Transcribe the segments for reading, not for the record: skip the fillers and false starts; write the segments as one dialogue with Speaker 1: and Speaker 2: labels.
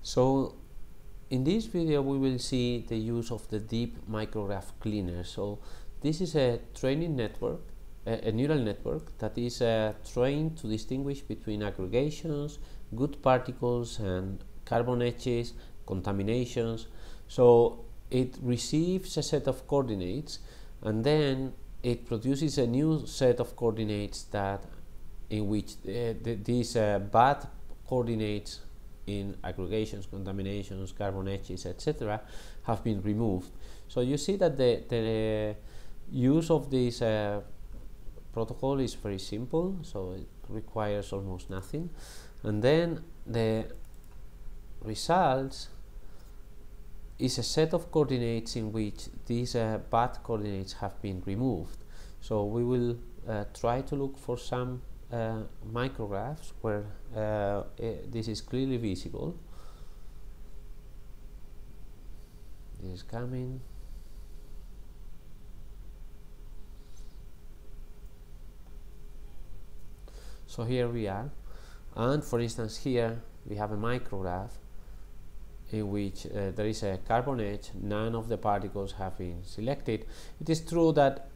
Speaker 1: So in this video we will see the use of the deep micrograph cleaner. So this is a training network, a neural network that is trained to distinguish between aggregations, good particles and carbon edges, contaminations. So it receives a set of coordinates and then it produces a new set of coordinates that in which these bad coordinates in aggregations, contaminations, carbon edges, etc. have been removed. So you see that the use of this protocol is very simple, so it requires almost nothing. And then the results is a set of coordinates in which these bad coordinates have been removed. So we will try to look for some micrographs where this is clearly visible. This is coming. So here we are, and for instance here we have a micrograph in which there is a carbon edge. None of the particles have been selected. It is true that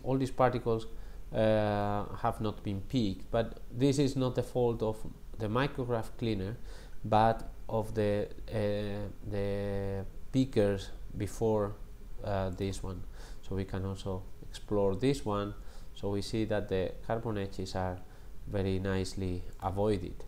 Speaker 1: all these particles have not been picked, but this is not the fault of the micrograph cleaner but of the pickers before this one. So we can also explore this one. So we see that the carbon edges are very nicely avoided.